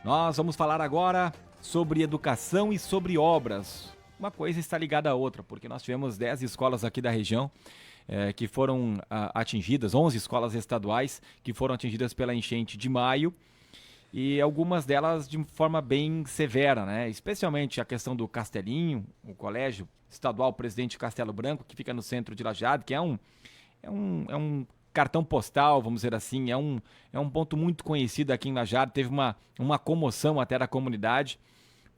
Nós vamos falar agora sobre educação e sobre obras. Uma coisa está ligada à outra, porque nós tivemos 10 escolas aqui da região que foram atingidas, 11 escolas estaduais que foram atingidas pela enchente de maio, e algumas delas de forma bem severa, né? Especialmente a questão do Castelinho, o Colégio Estadual Presidente Castelo Branco, que fica no centro de Lajeado, que é um cartão postal, vamos dizer assim, é um ponto muito conhecido aqui em Lajeado. Teve uma comoção até da comunidade,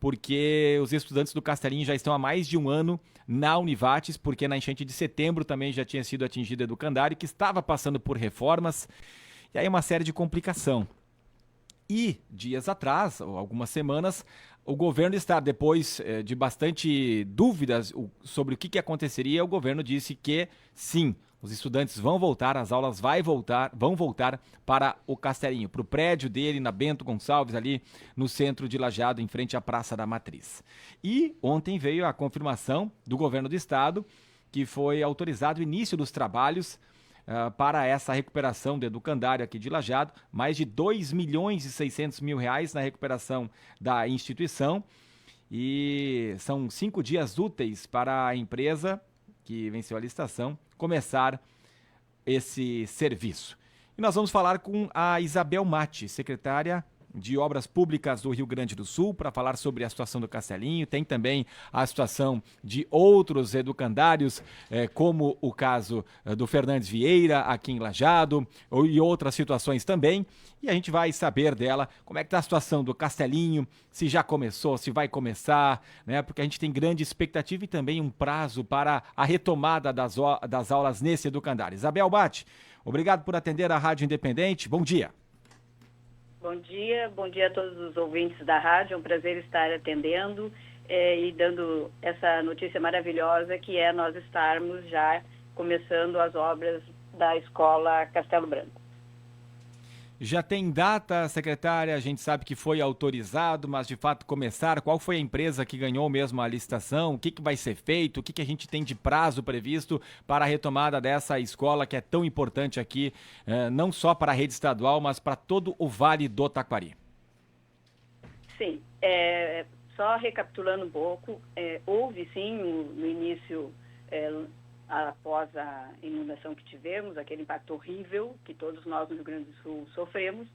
porque os estudantes do Castelinho já estão há mais de um ano na Univates, porque na enchente de setembro também já tinha sido atingido o educandário, que estava passando por reformas, e aí uma série de complicação. E dias atrás, ou algumas semanas, o governo do estado, depois de bastante dúvidas sobre o que aconteceria, o governo disse que sim, os estudantes vão voltar, as aulas vão voltar para o Castelinho, para o prédio dele na Bento Gonçalves, ali no centro de Lajeado, em frente à Praça da Matriz. E ontem veio a confirmação do governo do estado que foi autorizado o início dos trabalhos para essa recuperação do educandário aqui de Lajeado, mais de 2 milhões e 600 mil reais na recuperação da instituição, e são 5 dias úteis para a empresa que venceu a licitação começar esse serviço. E nós vamos falar com a Isabel Matti, secretária de Obras Públicas do Rio Grande do Sul, para falar sobre a situação do Castelinho. Tem também a situação de outros educandários, como o caso do Fernandes Vieira, aqui em Lajeado, e outras situações também. E a gente vai saber dela como é que está a situação do Castelinho, se já começou, se vai começar, né? Porque a gente tem grande expectativa e também um prazo para a retomada das aulas nesse educandário. Isabel Matti, obrigado por atender a Rádio Independente. Bom dia. Bom dia a todos os ouvintes da rádio, é um prazer estar atendendo e dando essa notícia maravilhosa que é nós estarmos já começando as obras da Escola Castelo Branco. Já tem data, secretária? A gente sabe que foi autorizado, mas de fato começar. Qual foi a empresa que ganhou mesmo a licitação? O que vai ser feito? O que a gente tem de prazo previsto para a retomada dessa escola que é tão importante aqui, não só para a rede estadual, mas para todo o Vale do Taquari? Sim, só recapitulando um pouco, houve sim no início, após a inundação que tivemos, aquele impacto horrível que todos nós no Rio Grande do Sul sofremos,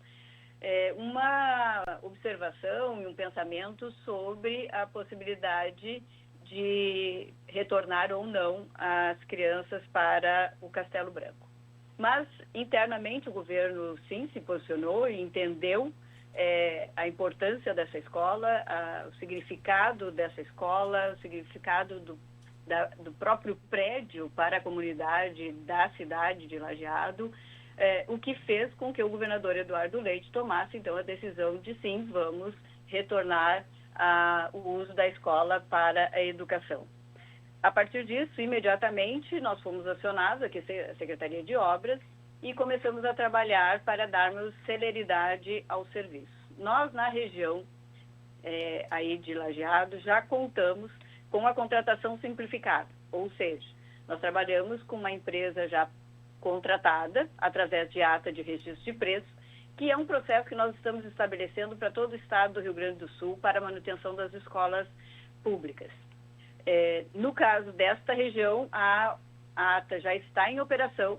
uma observação e um pensamento sobre a possibilidade de retornar ou não as crianças para o Castelo Branco. Mas, internamente, o governo, sim, se posicionou e entendeu a importância dessa escola, o significado dessa escola, o significado do próprio prédio para a comunidade da cidade de Lajeado, o que fez com que o governador Eduardo Leite tomasse, então, a decisão de sim, vamos retornar o uso da escola para a educação. A partir disso, imediatamente, nós fomos acionados, aqui a Secretaria de Obras, e começamos a trabalhar para darmos celeridade ao serviço. Nós, na região aí de Lajeado, já contamos com a contratação simplificada, ou seja, nós trabalhamos com uma empresa já contratada, através de ata de registro de preços, que é um processo que nós estamos estabelecendo para todo o estado do Rio Grande do Sul para a manutenção das escolas públicas. No caso desta região, a ata já está em operação,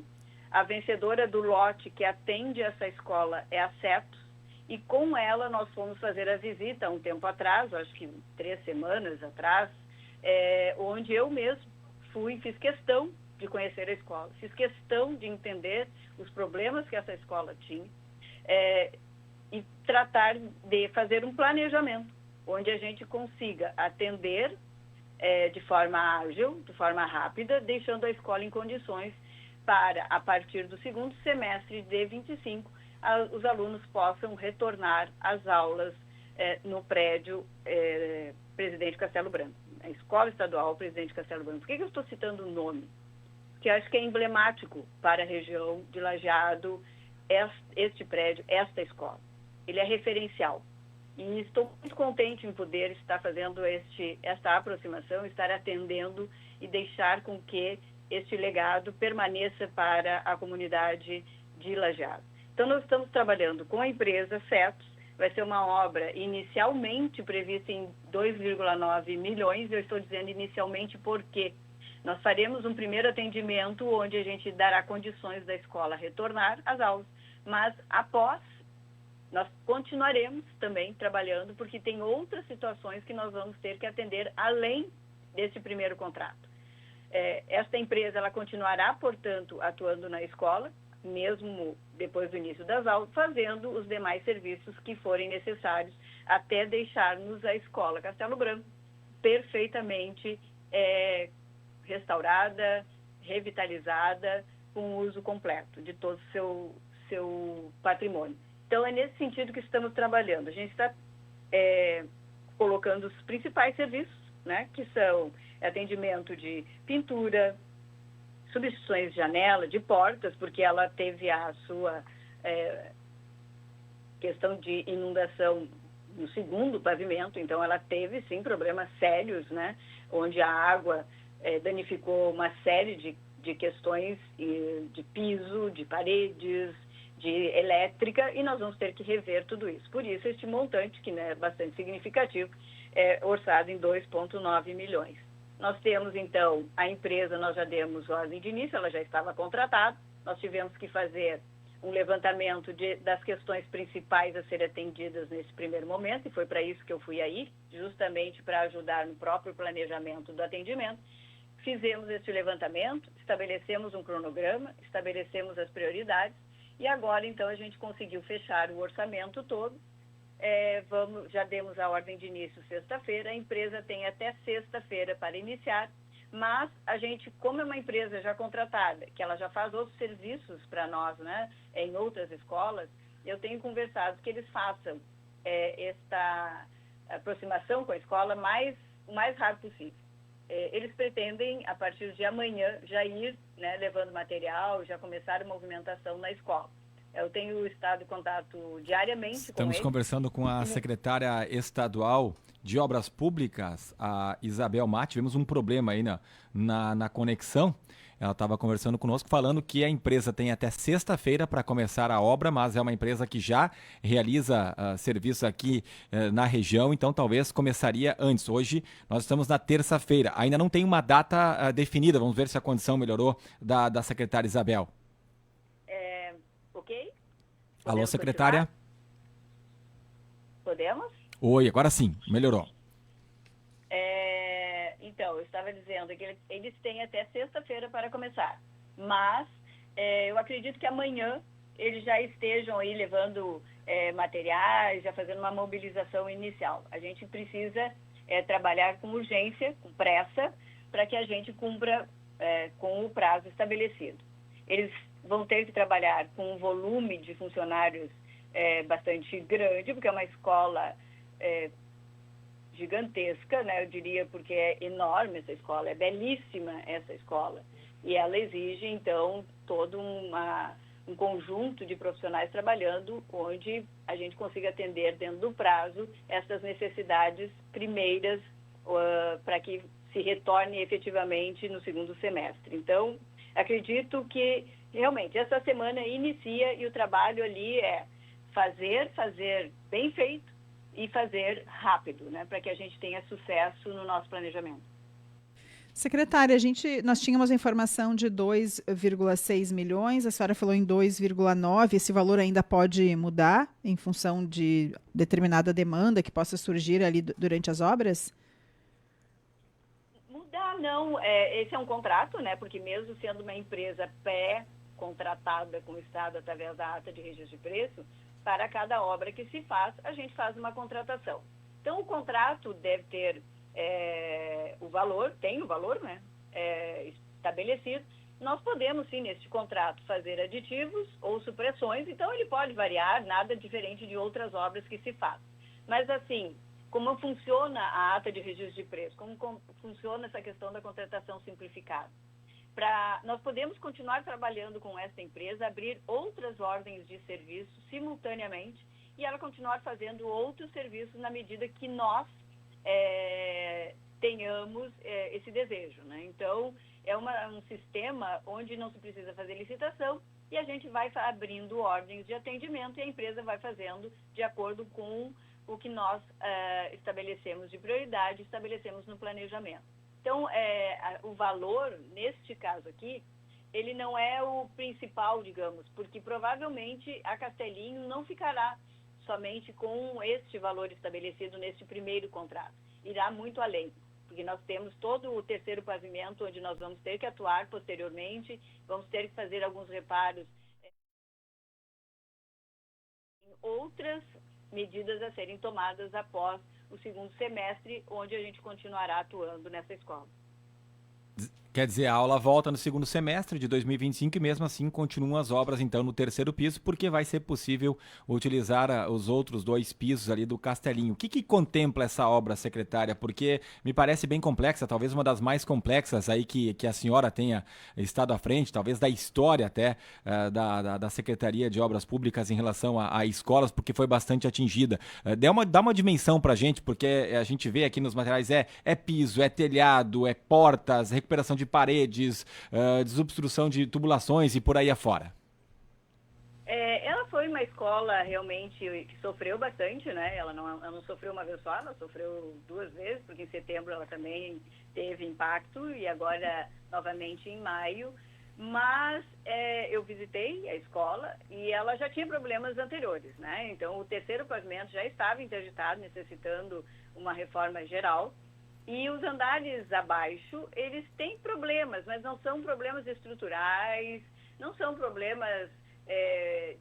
a vencedora do lote que atende essa escola é a Cetos, e com ela nós fomos fazer a visita há um tempo atrás, acho que 3 semanas atrás, onde eu mesmo fiz questão de conhecer a escola, fiz questão de entender os problemas que essa escola tinha e tratar de fazer um planejamento, onde a gente consiga atender de forma ágil, de forma rápida, deixando a escola em condições para, a partir do segundo semestre de 25, os alunos possam retornar às aulas no prédio Presidente Castelo Branco. A Escola Estadual Presidente Castelo Branco. Por que eu estou citando o nome? Porque acho que é emblemático para a região de Lajeado este prédio, esta escola. Ele é referencial. E estou muito contente em poder estar fazendo esta aproximação, estar atendendo e deixar com que este legado permaneça para a comunidade de Lajeado. Então, nós estamos trabalhando com a empresa Cetos, vai ser uma obra inicialmente prevista em 2,9 milhões. Eu estou dizendo inicialmente porque nós faremos um primeiro atendimento onde a gente dará condições da escola retornar às aulas, mas após nós continuaremos também trabalhando, porque tem outras situações que nós vamos ter que atender além desse primeiro contrato. Esta empresa ela continuará, portanto, atuando na escola, mesmo depois do início das aulas, fazendo os demais serviços que forem necessários até deixarmos a escola Castelo Branco perfeitamente restaurada, revitalizada, com uso completo de todo o seu patrimônio. Então, é nesse sentido que estamos trabalhando. A gente está colocando os principais serviços, né, que são atendimento de pintura, substituições de janela, de portas, porque ela teve a sua questão de inundação no segundo pavimento, então ela teve, sim, problemas sérios, né, onde a água danificou uma série de questões de piso, de paredes, de elétrica, e nós vamos ter que rever tudo isso. Por isso, este montante, que é bastante significativo, é orçado em 2,9 milhões. Nós temos, então, a empresa, nós já demos ordem de início, ela já estava contratada, nós tivemos que fazer um levantamento das questões principais a serem atendidas nesse primeiro momento, e foi para isso que eu fui aí, justamente para ajudar no próprio planejamento do atendimento. Fizemos esse levantamento, estabelecemos um cronograma, estabelecemos as prioridades, e agora, então, a gente conseguiu fechar o orçamento todo. Já demos a ordem de início sexta-feira, a empresa tem até sexta-feira para iniciar, mas a gente, como é uma empresa já contratada, que ela já faz outros serviços para nós, né, em outras escolas, eu tenho conversado que eles façam esta aproximação com a escola o mais rápido possível. Eles pretendem, a partir de amanhã, já ir, né, levando material, já começar a movimentação na escola. Eu tenho estado em contato diariamente com eles. Estamos conversando com a secretária estadual de Obras Públicas, a Isabel Mate. Tivemos um problema aí na conexão. Ela estava conversando conosco, falando que a empresa tem até sexta-feira para começar a obra, mas é uma empresa que já realiza serviço aqui na região, então talvez começaria antes. Hoje nós estamos na terça-feira, ainda não tem uma data definida, vamos ver se a condição melhorou da secretária Isabel. Ok? Alô, secretária? Podemos? Oi, agora sim, melhorou. Então, eu estava dizendo que eles têm até sexta-feira para começar, mas eu acredito que amanhã eles já estejam aí levando materiais, já fazendo uma mobilização inicial. A gente precisa trabalhar com urgência, com pressa, para que a gente cumpra com o prazo estabelecido. Eles vão ter que trabalhar com um volume de funcionários bastante grande, porque é uma escola gigantesca, né? Eu diria, porque é enorme essa escola, é belíssima essa escola. E ela exige, então, todo um conjunto de profissionais trabalhando, onde a gente consiga atender dentro do prazo essas necessidades primeiras para que se retorne efetivamente no segundo semestre. Então, acredito que realmente essa semana inicia e o trabalho ali é fazer bem feito e fazer rápido, né, para que a gente tenha sucesso no nosso planejamento. Secretária, nós tínhamos a informação de 2,6 milhões, a senhora falou em 2,9, esse valor ainda pode mudar em função de determinada demanda que possa surgir ali durante as obras? Mudar não, esse é um contrato, né, porque mesmo sendo uma empresa pré-contratada com o Estado através da ata de registro de preço, para cada obra que se faz, a gente faz uma contratação. Então, o contrato deve ter o valor, tem o valor, né, estabelecido. Nós podemos, sim, neste contrato, fazer aditivos ou supressões, então ele pode variar, nada diferente de outras obras que se fazem. Mas, assim, como funciona a ata de registro de preço, como funciona essa questão da contratação simplificada? Nós podemos continuar trabalhando com essa empresa, abrir outras ordens de serviço simultaneamente e ela continuar fazendo outros serviços na medida que nós tenhamos esse desejo, né? Então, é um sistema onde não se precisa fazer licitação e a gente vai abrindo ordens de atendimento e a empresa vai fazendo de acordo com o que nós estabelecemos de prioridade, estabelecemos no planejamento. Então, o valor, neste caso aqui, ele não é o principal, digamos, porque provavelmente a Castelinho não ficará somente com este valor estabelecido neste primeiro contrato. Irá muito além, porque nós temos todo o terceiro pavimento, onde nós vamos ter que atuar posteriormente, vamos ter que fazer alguns reparos em outras medidas a serem tomadas após o segundo semestre, onde a gente continuará atuando nessa escola. Quer dizer, a aula volta no segundo semestre de 2025 e mesmo assim continuam as obras então no terceiro piso, porque vai ser possível utilizar os outros 2 pisos ali do Castelinho. O que contempla essa obra, secretária? Porque me parece bem complexa, talvez uma das mais complexas aí que a senhora tenha estado à frente, talvez da história até da Secretaria de Obras Públicas em relação a escolas, porque foi bastante atingida. Dá uma dimensão pra gente, porque a gente vê aqui nos materiais, é piso, é telhado, é portas, recuperação de paredes, desobstrução de tubulações e por aí afora. Ela foi uma escola realmente que sofreu bastante, né? Ela não sofreu uma vez só, ela sofreu 2 vezes, porque em setembro ela também teve impacto e agora novamente em maio. Mas eu visitei a escola e ela já tinha problemas anteriores, né? Então o terceiro pavimento já estava interditado, necessitando uma reforma geral. E os andares abaixo, eles têm problemas, mas não são problemas estruturais, não são problemas,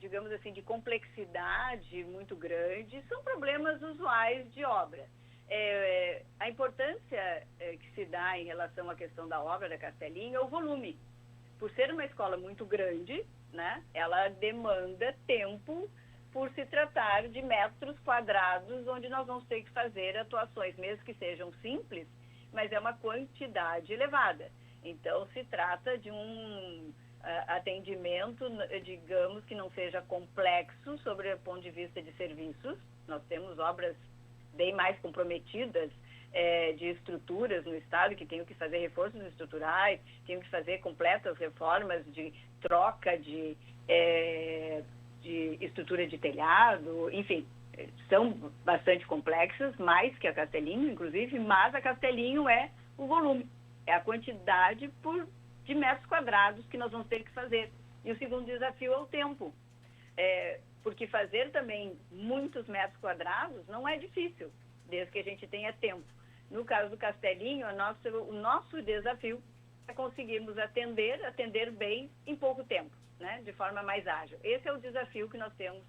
digamos assim, de complexidade muito grande, são problemas usuais de obra. A importância que se dá em relação à questão da obra da Castelinho é o volume. Por ser uma escola muito grande, né, ela demanda tempo por se tratar de metros quadrados, onde nós vamos ter que fazer atuações, mesmo que sejam simples, mas é uma quantidade elevada. Então, se trata de um atendimento, digamos, que não seja complexo sobre o ponto de vista de serviços. Nós temos obras bem mais comprometidas de estruturas no Estado, que tenham que fazer reforços estruturais, tenham que fazer completas reformas de troca de estrutura de telhado, enfim, são bastante complexas, mais que a Castelinho, inclusive, mas a Castelinho é o volume, é a quantidade de metros quadrados que nós vamos ter que fazer. E o segundo desafio é o tempo, porque fazer também muitos metros quadrados não é difícil, desde que a gente tenha tempo. No caso do Castelinho, o nosso desafio é conseguirmos atender bem em pouco tempo, né, de forma mais ágil. Esse é o desafio que nós temos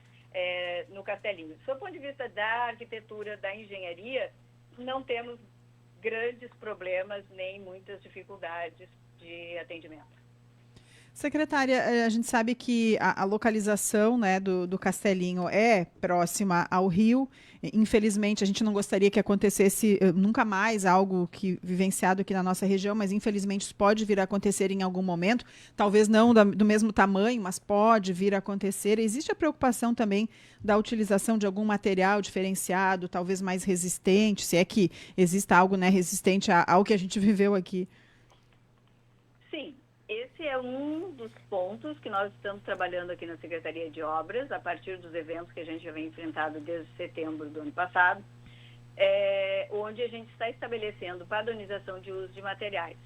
no Castelinho. Do ponto de vista da arquitetura, da engenharia, não temos grandes problemas nem muitas dificuldades de atendimento. Secretária, a gente sabe que a localização, né, do Castelinho é próxima ao rio. Infelizmente, a gente não gostaria que acontecesse nunca mais algo que vivenciado aqui na nossa região, mas infelizmente isso pode vir a acontecer em algum momento. Talvez não do mesmo tamanho, mas pode vir a acontecer. Existe a preocupação também da utilização de algum material diferenciado, talvez mais resistente, se é que exista algo, né, resistente ao que a gente viveu aqui. Sim. Esse é um dos pontos que nós estamos trabalhando aqui na Secretaria de Obras, a partir dos eventos que a gente já vem enfrentado desde setembro do ano passado, onde a gente está estabelecendo padronização de uso de materiais.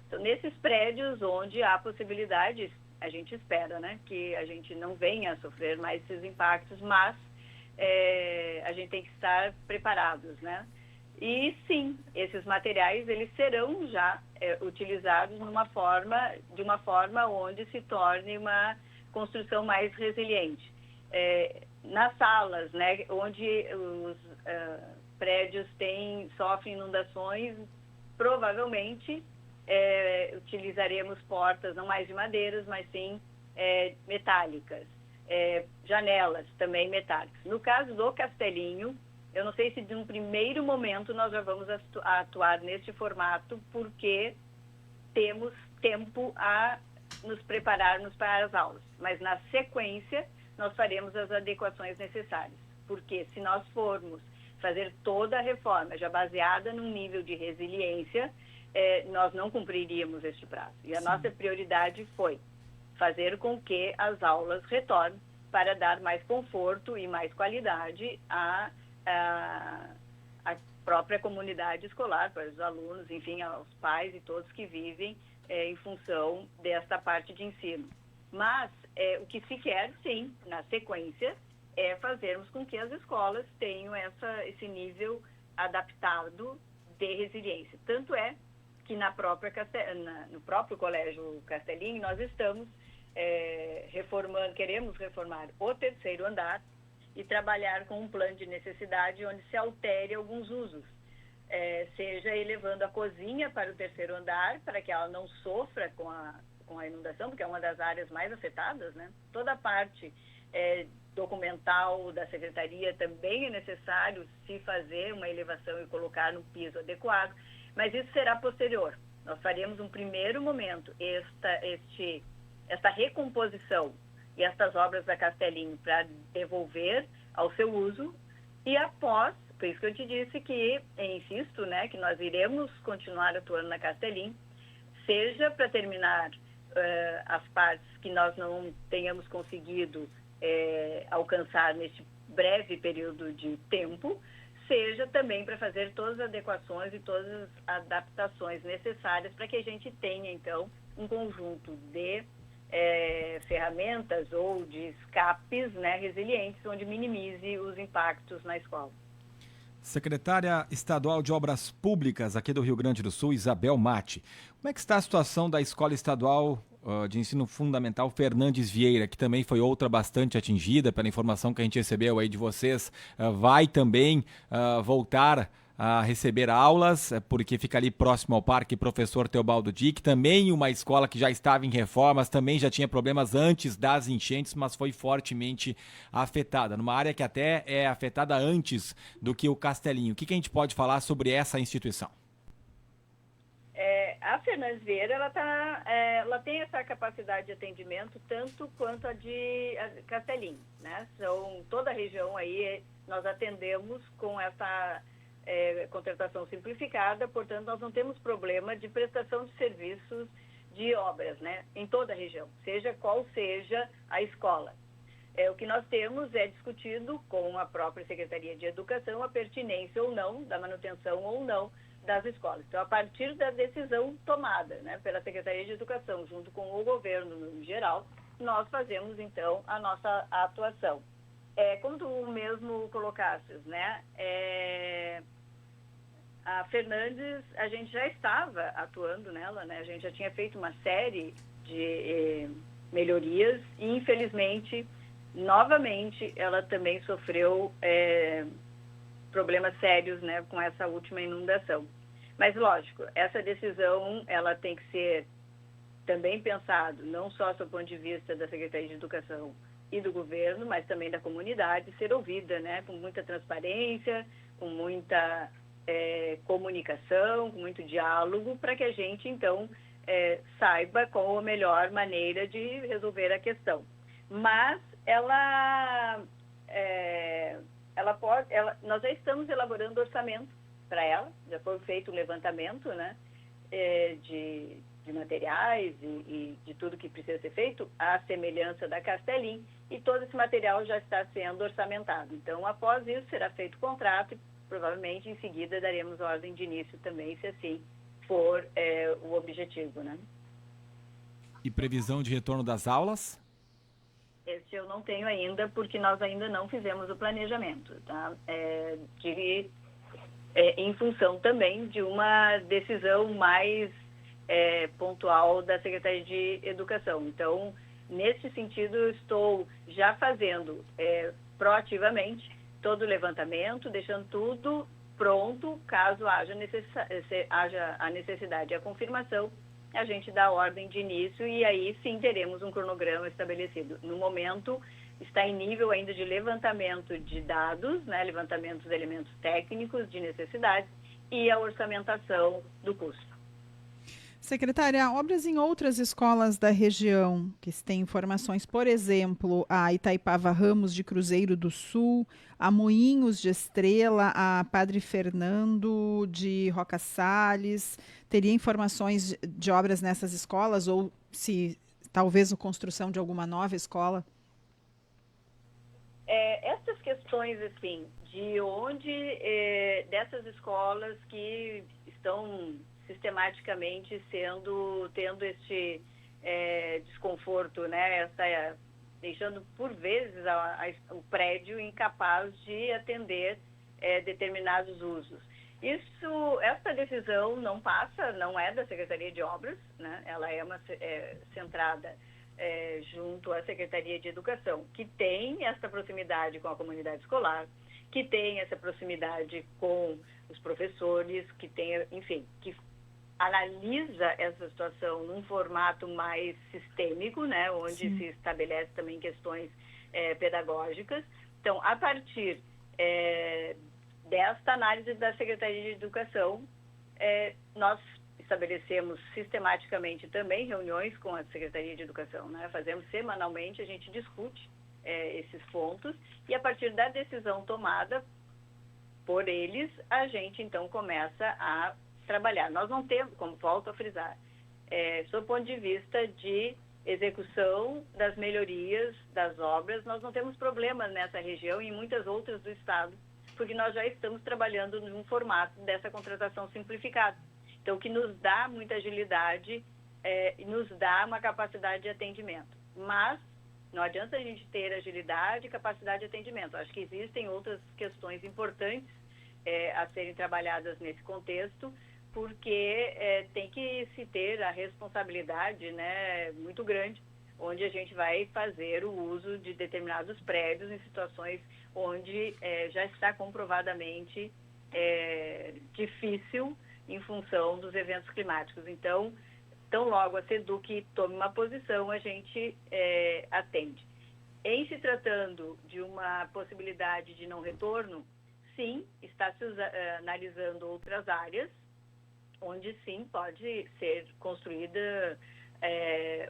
Então, nesses prédios onde há possibilidades, a gente espera, né, que a gente não venha a sofrer mais esses impactos, mas a gente tem que estar preparados, né? E sim, esses materiais eles serão já utilizados de uma forma onde se torne uma construção mais resiliente. Nas salas, né, onde os prédios sofrem inundações, provavelmente utilizaremos portas não mais de madeiras, mas sim metálicas. Janelas também metálicas. No caso do Castelinho, eu não sei se de um primeiro momento nós já vamos atuar neste formato, porque temos tempo a nos prepararmos para as aulas. Mas na sequência, nós faremos as adequações necessárias. Porque se nós formos fazer toda a reforma já baseada num nível de resiliência, nós não cumpriríamos este prazo. E a nossa prioridade foi fazer com que as aulas retornem para dar mais conforto e mais qualidade à própria comunidade escolar, para os alunos, enfim, aos pais e todos que vivem em função desta parte de ensino. Mas o que se quer, sim, na sequência, é fazermos com que as escolas tenham esse nível adaptado de resiliência. Tanto é que no próprio Colégio Castelinho nós estamos queremos reformar o terceiro andar e trabalhar com um plano de necessidade onde se altere alguns usos, seja elevando a cozinha para o terceiro andar, para que ela não sofra com a inundação, porque é uma das áreas mais afetadas, né? Toda a parte documental da secretaria também é necessário se fazer uma elevação e colocar no piso adequado, mas isso será posterior. Nós faremos um primeiro momento esta recomposição e estas obras da Castelinho para devolver ao seu uso, e após, por isso que eu te disse que, insisto, né, que nós iremos continuar atuando na Castelinho, seja para terminar as partes que nós não tenhamos conseguido alcançar neste breve período de tempo, seja também para fazer todas as adequações e todas as adaptações necessárias para que a gente tenha, então, um conjunto de ferramentas ou de escapes, né, resilientes, onde minimize os impactos na escola. Secretária Estadual de Obras Públicas aqui do Rio Grande do Sul, Isabel Matti. Como é que está a situação da Escola Estadual de Ensino Fundamental Fernandes Vieira, que também foi outra bastante atingida, pela informação que a gente recebeu aí de vocês, vai também voltar a receber aulas, porque fica ali próximo ao Parque Professor Teobaldo Dick, também uma escola que já estava em reformas, também já tinha problemas antes das enchentes, mas foi fortemente afetada, numa área que até é afetada antes do que o Castelinho. O que a gente pode falar sobre essa instituição? A Fernandes Vieira, ela tem essa capacidade de atendimento tanto quanto a de Castelinho, né? Toda a região aí nós atendemos com essa contratação simplificada, portanto, nós não temos problema de prestação de serviços de obras, né, em toda a região, seja qual seja a escola. O que nós temos é discutido com a própria Secretaria de Educação a pertinência ou não, da manutenção ou não das escolas. Então, a partir da decisão tomada, né, pela Secretaria de Educação, junto com o governo no geral, nós fazemos, então, a nossa atuação. Como tu mesmo colocasses, né, a Fernandes, a gente já estava atuando nela, né? A gente já tinha feito uma série de melhorias e, infelizmente, novamente, ela também sofreu problemas sérios, né, com essa última inundação. Mas, lógico, essa decisão ela tem que ser também pensado não só do ponto de vista da Secretaria de Educação e do governo, mas também da comunidade, ser ouvida, né, com muita transparência, com muita comunicação, com muito diálogo, para que a gente, então, saiba qual a melhor maneira de resolver a questão. Mas nós já estamos elaborando orçamento para ela, já foi feito um levantamento, né, de materiais e de tudo que precisa ser feito, à semelhança da Castelinho, e todo esse material já está sendo orçamentado. Então, após isso, será feito o contrato e provavelmente em seguida daremos ordem de início também, se assim for o objetivo, né? E previsão de retorno das aulas? Esse eu não tenho ainda, porque nós ainda não fizemos o planejamento, tá? Em função também de uma decisão mais pontual da Secretaria de Educação. Então, nesse sentido, eu estou já fazendo proativamente todo o levantamento, deixando tudo pronto, caso haja a necessidade e a confirmação, a gente dá a ordem de início e aí sim teremos um cronograma estabelecido. No momento, está em nível ainda de levantamento de dados, né, levantamento dos elementos técnicos de necessidades e a orçamentação do custo. Secretária, obras em outras escolas da região que têm informações, por exemplo, a Itaipava Ramos de Cruzeiro do Sul, a Moinhos de Estrela, a Padre Fernando de Roca Salles, teria informações de obras nessas escolas ou se talvez a construção de alguma nova escola? Essas questões, assim, de onde dessas escolas que estão sistematicamente tendo este desconforto, né? Deixando, por vezes, o prédio incapaz de atender determinados usos. Essa decisão não é da Secretaria de Obras, né? Ela é centrada junto à Secretaria de Educação, que tem essa proximidade com a comunidade escolar, que tem essa proximidade com os professores, que tem, enfim, que analisa essa situação num formato mais sistêmico, né, onde Sim. se estabelece também questões pedagógicas. Então, a partir desta análise da Secretaria de Educação, nós estabelecemos sistematicamente também reuniões com a Secretaria de Educação, né? Fazemos semanalmente, a gente discute esses pontos e a partir da decisão tomada por eles, a gente então começa a trabalhar. Nós não temos, como volto a frisar, sob o ponto de vista de execução das melhorias das obras, nós não temos problemas nessa região e em muitas outras do Estado, porque nós já estamos trabalhando num formato dessa contratação simplificada. Então, que nos dá muita agilidade e nos dá uma capacidade de atendimento. Mas não adianta a gente ter agilidade e capacidade de atendimento. Acho que existem outras questões importantes a serem trabalhadas nesse contexto, porque tem que se ter a responsabilidade, né, muito grande, onde a gente vai fazer o uso de determinados prédios em situações onde já está comprovadamente difícil em função dos eventos climáticos. Então, tão logo a SEDUC tome uma posição, a gente atende. Em se tratando de uma possibilidade de não retorno, sim, está se analisando outras áreas, onde sim pode ser construída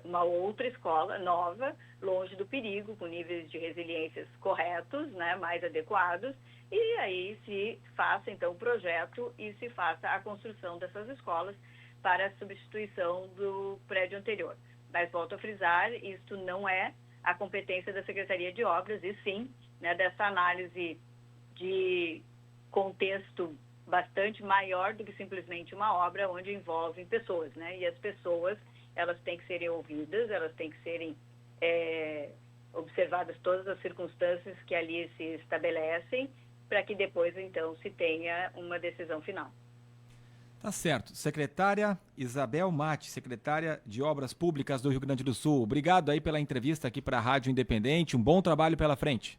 uma outra escola nova, longe do perigo, com níveis de resiliências corretos, né, mais adequados, e aí se faça então o projeto e se faça a construção dessas escolas para a substituição do prédio anterior. Mas volto a frisar, isto não é a competência da Secretaria de Obras, e sim, né, dessa análise de contexto bastante maior do que simplesmente uma obra onde envolvem pessoas, né? E as pessoas, elas têm que serem ouvidas, elas têm que serem observadas todas as circunstâncias que ali se estabelecem, para que depois, então, se tenha uma decisão final. Tá certo. Secretária Isabel Matti, secretária de Obras Públicas do Rio Grande do Sul. Obrigado aí pela entrevista aqui para a Rádio Independente. Um bom trabalho pela frente.